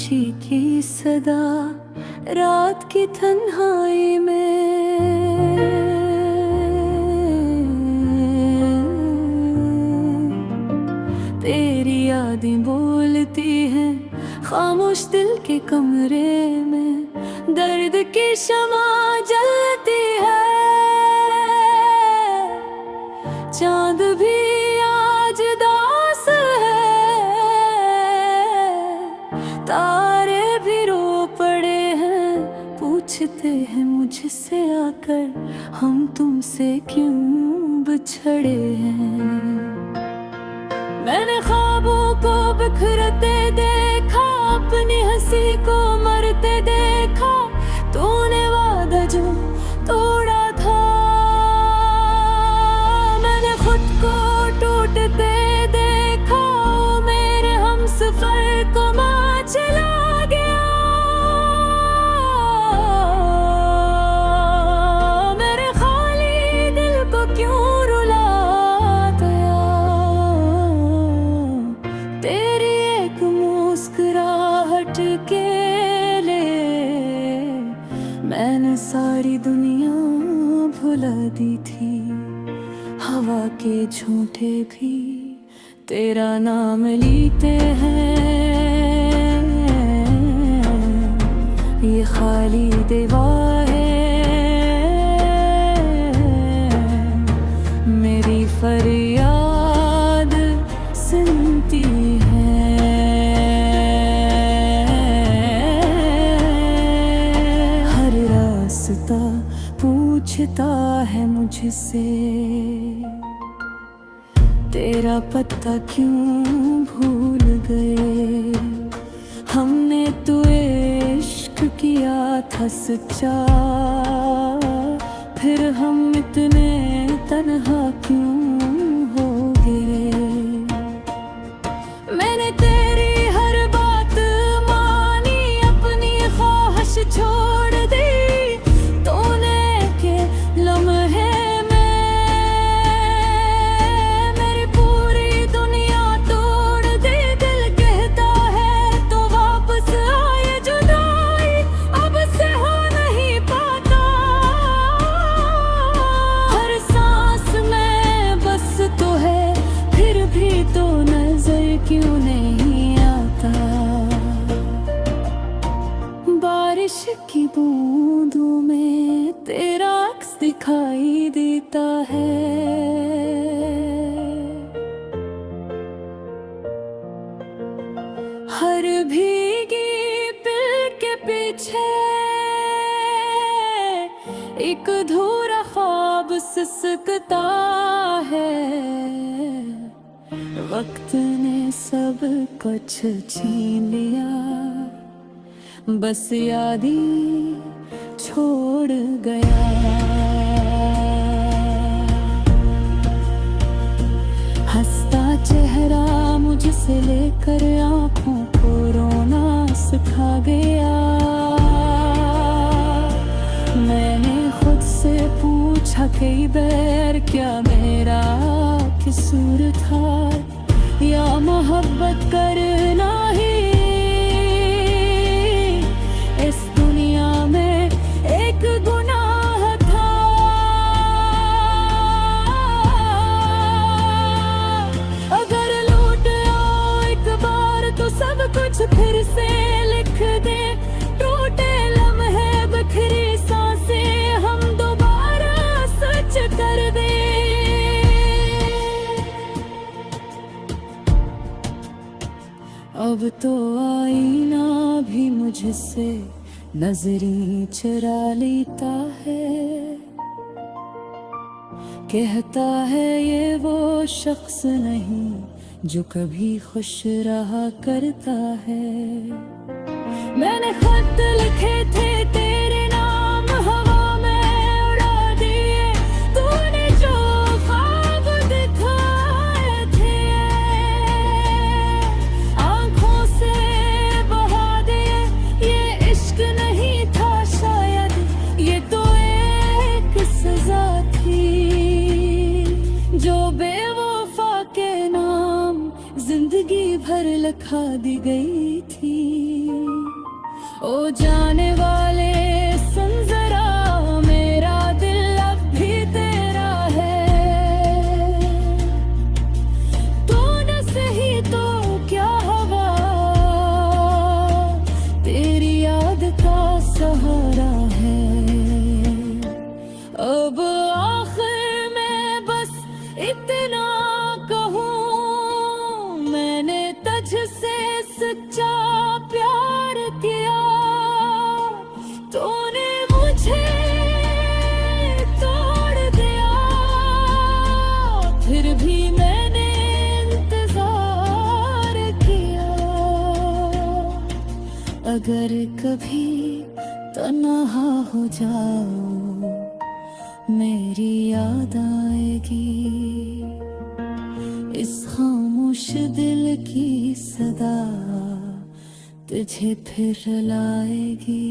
खामोशी की सदा रात की तन्हाई में। तेरी यादें बोलती हैं खामोश दिल के कमरे में, दर्द की शमा जलती है। चांद भी आज दास है, तारे भी रो पड़े हैं, पूछते हैं मुझसे आकर हम तुमसे क्यों बिछड़े हैं। मैंने ख्वाबों को बिखरते देखा, अपनी हंसी को मरते देखा, तूने वादा जो तोड़ा था। मैंने खुद को टूटते देखा, मेरे हमसफर को मां चला गया। मेरे खाली दिल को क्यों रुला गया। तेरी एक मुस्कुराहट के लिए मैंने सारी दुनिया भुला दी थी। हवा के झूठे भी तेरा नाम लेते हैं। ये खाली दीवार है, मेरी फरियाद सुनती है। हर रास्ता पूछता है मुझसे, तेरा पता क्यों भूल गए। हमने तो इश्क किया था सच्चा, फिर हम इतने तन्हा क्यों हो गए। मैंने तेरी हर बात मानी, अपनी ख्वाहिश छोड़ दी, तूने के लम्हे क्यों नहीं आता। बारिश की बूंदों में तेरा अक्स दिखाई देता है। हर भीगी पिल के पीछे एक अधूरा ख्वाब सिसकता है। वक्त ने सब कुछ छीन लिया, बस याद ही छोड़ गया। हंसता चेहरा मुझसे लेकर आंखों को रोना सिखा गया। मैंने खुद से पूछा कई बार, क्या मेरा कसूर था या मोहब्बत करना ही इस दुनिया में एक गुनाह था। अगर लौट आओ एक बार तो सब कुछ फिर से लिख दे। टूटे लम्हे बिखरी सांसें हम दोबारा सच कर दे। अब तो आईना भी मुझसे नजरें चुरा लेता है। कहता है ये वो शख्स नहीं जो कभी खुश रहा करता है। मैंने खत लिखे थे तेरे नाम, हवा में उड़ा दिए। तूने जो ख्वाब दिखाए थे आंखों से बहा दिए। ये इश्क नहीं था शायद, ये तो एक सजा थी जो बेवफा के नाम जिंदगी भर लिखा दी गई थी। ओ जाने वाले सुन जरा, मेरा दिल अब भी तेरा है। तू न सही तो क्या हवा, तेरी याद का सहारा है। अब आखिर में बस इतना कहूँ, मैंने तुझसे सच्चा प्यार किया। तूने मुझे तोड़ दिया, फिर भी मैंने इंतजार किया। अगर कभी तन्हा हो जाओ, मेरी याद आएगी, इस खामोश दिल की सदा तुझे फिर लाएगी।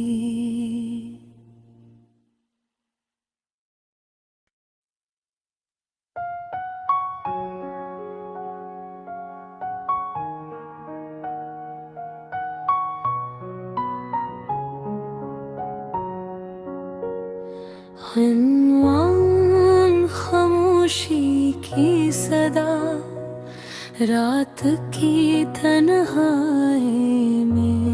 अनवान खामोशी की सदा, रात की तन्हाई में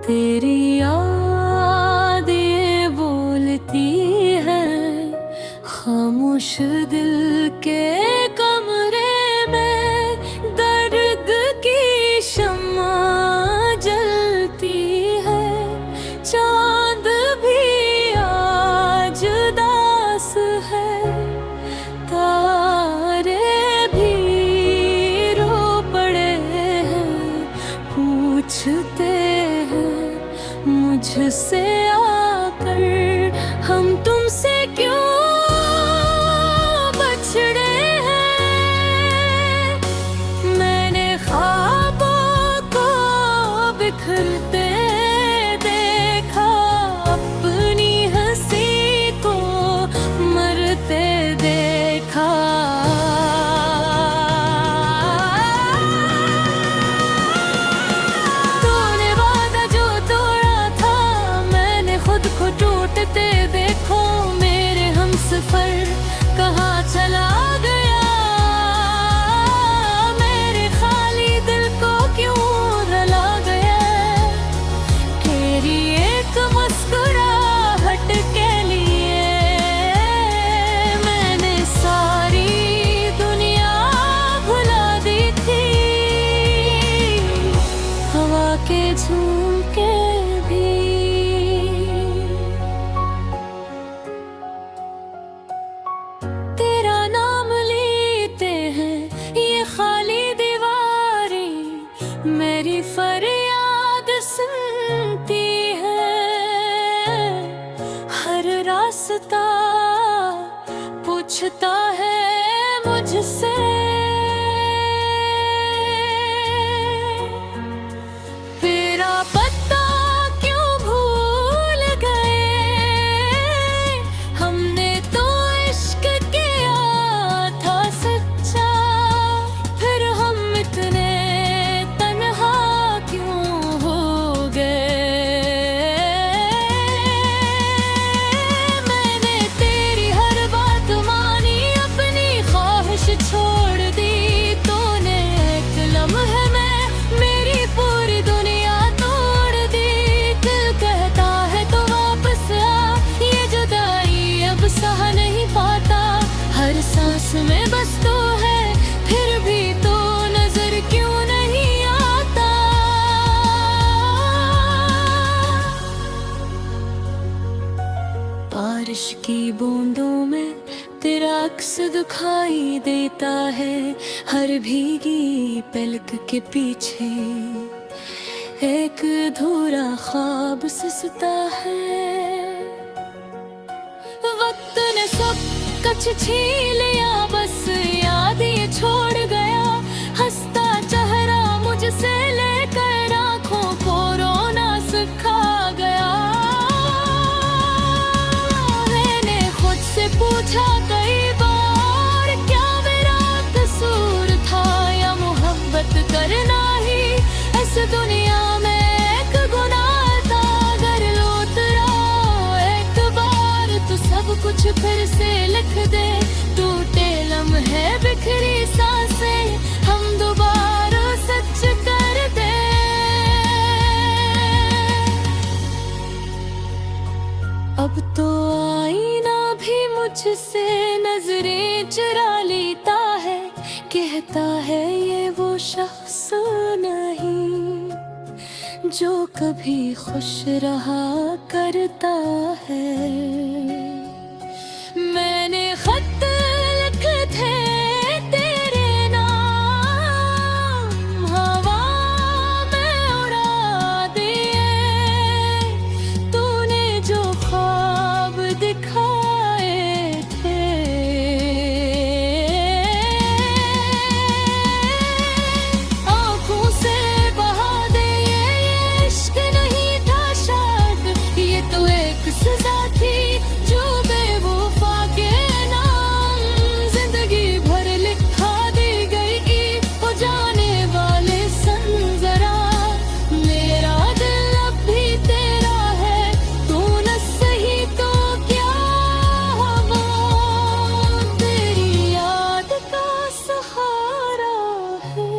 तेरी याद ये बोलती है, खामोश दिल के कमरे में दर्द की शम्मा जलती है। चांद भी आज दास है, तारे भी रो पड़े हैं, पूछते हैं मुझसे आकर, हम तुमसे क्यों बछड़े हैं। मैंने ख्वाबों को बिखरते देखा, अपनी हंसी को मरते देखा। तूने वादा जो तोड़ा था, मैंने खुद को टूटते देखो। मेरे हमसफर कहाँ चला गया, मेरे खाली दिल को क्यों रुला गया। तेरी एक मुस्कुराहट के लिए मैंने सारी दुनिया भुला दी थी। हवा के झोंके भी तेरा नाम लेते हैं, ये खाली दीवारें मेरी फरियाद सुनती है। हर रास्ता पूछता है मुझसे, तेरा पता क्यों भूल गए। हमने तो इश्क किया था सच्चा, फिर हम इतने तन्हा क्यों हो गए। मैंने तेरी हर बात मानी, अपनी ख्वाहिश छोड़ दी। तूने एक लम्हे में मेरी पूरी दुनिया तोड़ दी। दिल कहता है तो वापस आ, ये जुदाई अब सह नहीं पाता। हर सांस में बस तो है, फिर भी तो नजर क्यों नहीं आता। बारिश की बूंदों में तेरा अक्स दिखाई देता है, हर भीगी पलक के पीछे एक अधूरा ख्वाब सिसता है। वक्त ने सब कुछ छीन लिया, बस याद ये छोड़ गया। हंसता चेहरा मुझसे लेकर आँखों को रोना सिखा गया। मैंने खुद से पूछा कई बार, क्या मेरा कसूर था, या मोहब्बत करना ही इस दुनिया में एक गुनाह। कहता है ये वो शख्स नहीं जो कभी खुश रहा करता है। मैंने खत लिखे थे तेरे नाम, हवा में उड़ा दिए। तूने जो ख्वाब दिखाए थे, आंखों से बहा दे। ये इश्क नहीं था शायद, ये तो एक सजा थी जो बेवफा के नाम जिंदगी भर लिखा दी गई। हो जाने वाले सन जरा, मेरा दिल अब भी तेरा है। तू न सही तो क्या हवा, तेरी याद का सहारा है।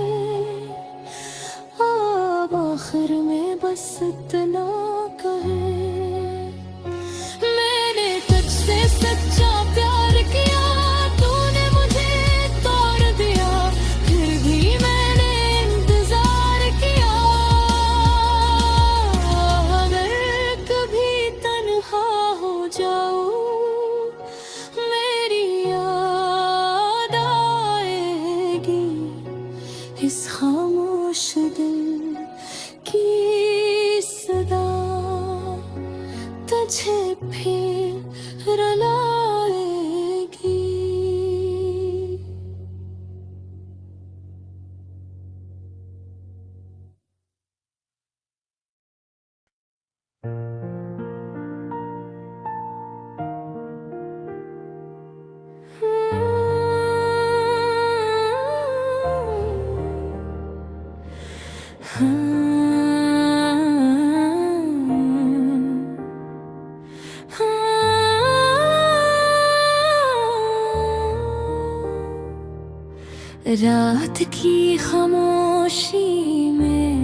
अब आखिर में बस इतना कहे, मैंने तुझसे सच्चा प्यार किया, तूने मुझे तोड़ दिया। फिर भी मैंने इंतजार किया। अगर कभी तन्हा हो जाऊं, मेरी याद आएगी इस खामोश दिल की सदा, तुझे फिर रुलाएगी। रात की खामोशी में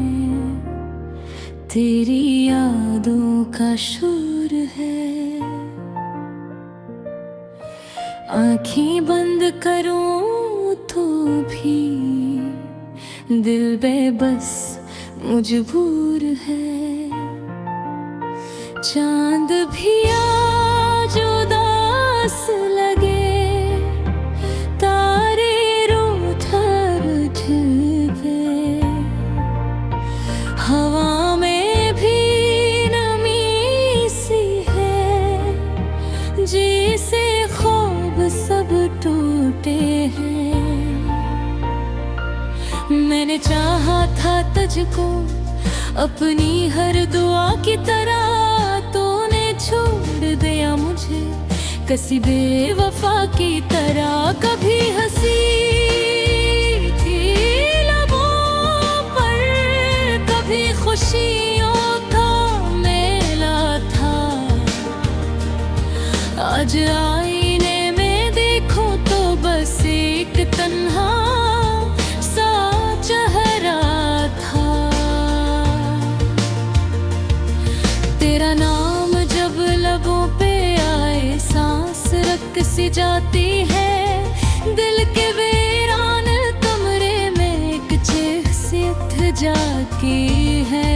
तेरी यादों का शोर है। आँखें बंद करूं तो भी दिल बेबस मजबूर है। चांद भी आज उदास लगे, तारे हवा में भी नमी सी है, जैसे ख्वाब सब टूटे हैं। मैंने चाहा था तुझको अपनी हर दुआ की तरह, तूने छोड़ दिया मुझे किसी बेवफा की तरह। कभी हंसी खुशियों का मेला था। आज आईने में देखो तो बस एक तन्हा सा चेहरा था। तेरा नाम जब लबों पे आए, सांस रक सी जाती है। दिल के वीरान कमरे में एक शख्सियत जागी है।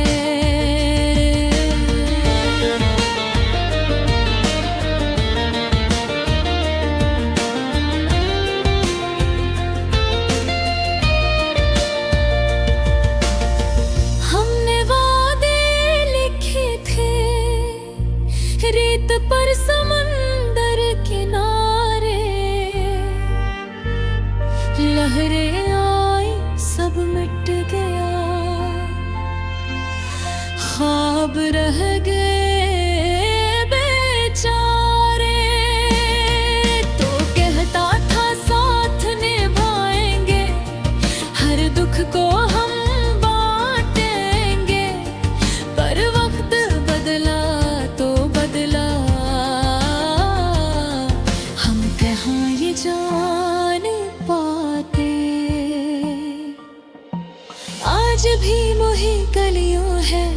हमने वादे लिखे थे रेत पर समंदर किनारे, लहरें आई सब मिट गया, ख्वाब रह गए बेचारे। तो कहता था साथ निभाएंगे, हर दुख को हम बांटेंगे। पर वक्त बदला तो बदला, हम कहाँ ये जान पाते। आज भी वही गलियों है,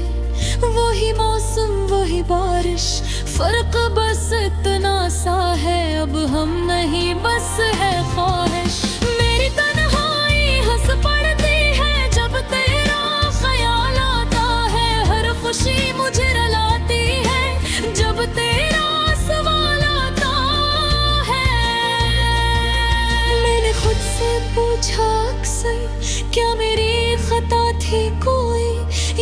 वही मौसम वही बारिश, फर्क बस इतना सा है अब हम नहीं बस है ख्वाहिश। मेरी तन्हाई खता थी कोई,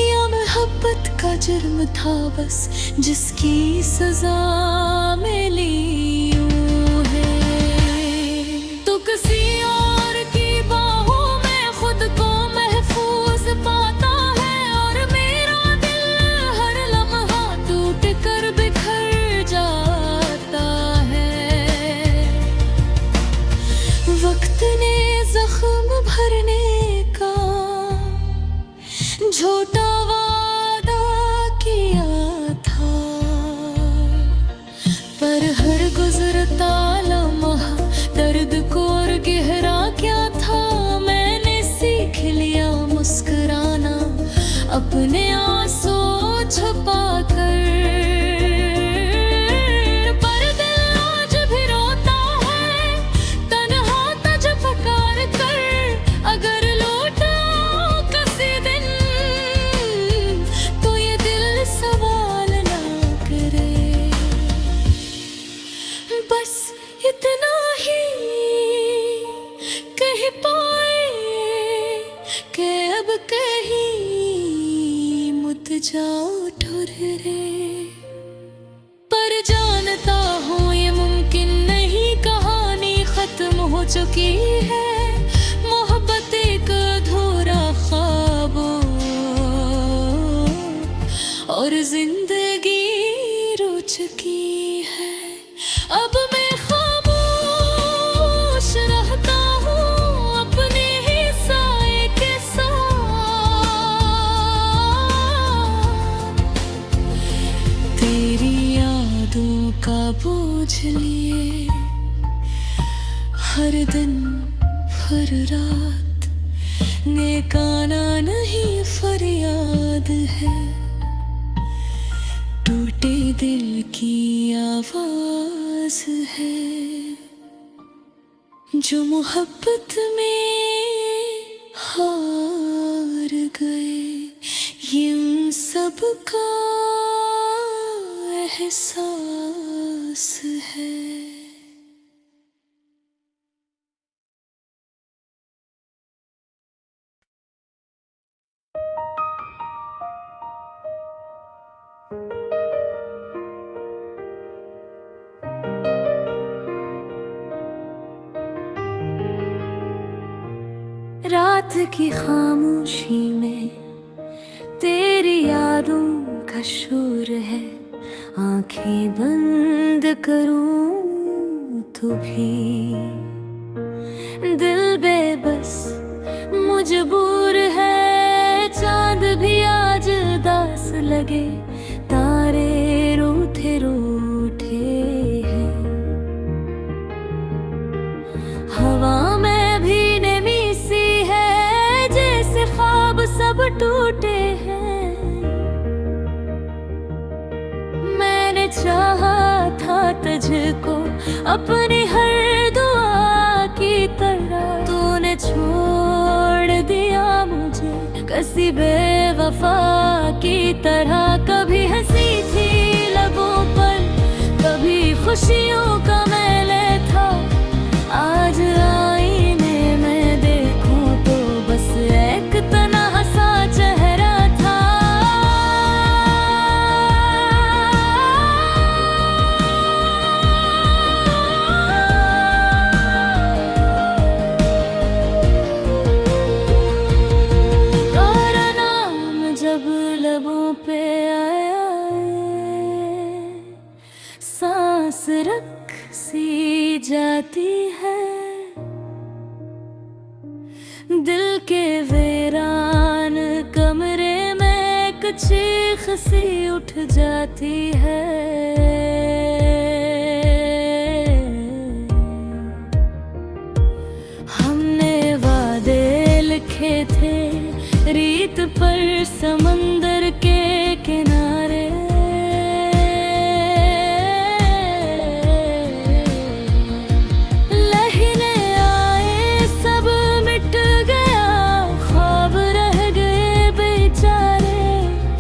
या मोहब्बत का जुर्म था बस जिसकी सजा मिली यूं है। तो किसी और की बाहों में खुद को महफूज पाता है, और मेरा दिल हर लम्हा टूट कर बिखर जाता है। वक्त ने जख्म भरने का झूठा वादा किया था, पर हर गुजरता लम्हा दर्द को और गहरा क्या था। मैंने सीख लिया मुस्कुराना अपने आंसू छुपा कर, पर दिल आज भी रोता है तन्हा तझ पुकार कर। अगर लौट आओ किसी दिन तो ये दिल सवाल ना करे। बस इतना ही कह पाए कि अब कहीं मुत जाओ ठुर रे। पर जानता हूँ ये मुमकिन नहीं, कहानी खत्म हो चुकी है। मोहब्बत एक अधूरा ख्वाब और जिंदगी रो चुकी है। अब मैं खामोश रहता हूँ अपने ही साए के साथ, तेरी यादों का बोझ लिए हर दिन हर रात। नेकाना नहीं फरियाद है, टूटे दिल की आवाज है, जो मोहब्बत में हार गए। ये उन सब का एहसास है। रात की खामोशी में तेरी यादों का शोर है। आंखें बंद करूं तो भी दिल बेबस मजबूर है। चांद भी आज उदास लगे, तारे रूठे रूठे हैं। हवा में भी नमी सी है, जैसे ख्वाब सब टूटे हैं। मैंने चाहा था तुझको अपनी हर दुआ की तरह, तूने छोड़ दिया मुझे किसी बेवफा की तरह। कभी हंसी थी लबों पर, कभी खुशियों का मेले था। आज आईने में देखूं तो बस एक तन्हा सा चेहरा था। तेरा नाम जब लबों पे आया, सांस रख सी जाती है। दिल के वीरान कमरे में एक चीख सी उठ जाती है। हमने वादे लिखे थे रीत पर समंदर के किनारे। लहरें आए सब मिट गया, ख्वाब रह गए बेचारे।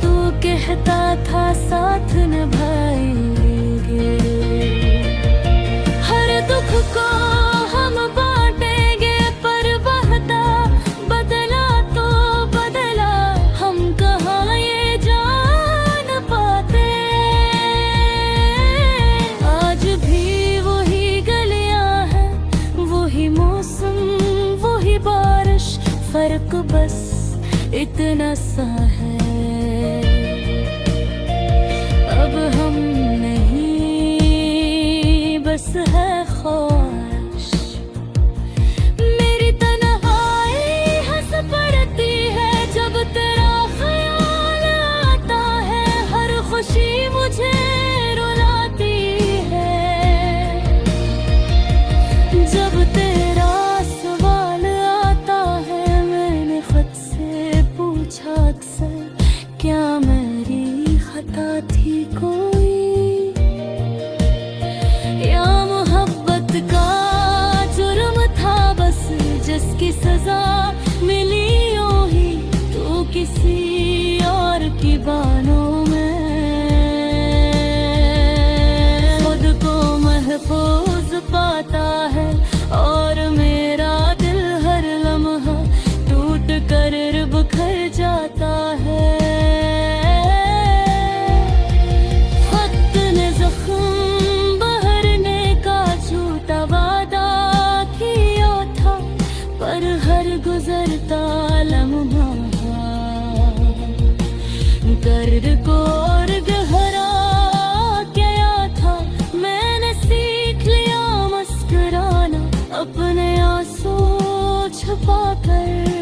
तू कहता था साथ निभाएंगे, हर दुख को हम बांटेंगे। पर बहता बदला तो बदला ख्वाहिश, फर्क बस इतना सा है। अब हम नहीं, बस है ख्वाहिश। मेरी तन्हाई हंस पड़ती है जब तेरा ख्याल आता है, हर खुशी मुझे रुलाती है। जब तेरा सवाल आता है, मैंने खुद से पूछा अक्सर, क्या मेरी खता थी कोई, या मोहब्बत का जुर्म था बस जिसकी सजा मिली यूं ही, तू किसी और की बाहों में। खुद को महफूज पाता है और मेरा दिल हर लम्हा टूट कर बिखर जाता है। वक्त ने जख्म बहरने का झूठा वादा किया था, पर हर गुजरता लम्हा दर्द को और गहरा गया था। मैंने सीख लिया मुस्कुराना, अपने आंसू छुपा कर।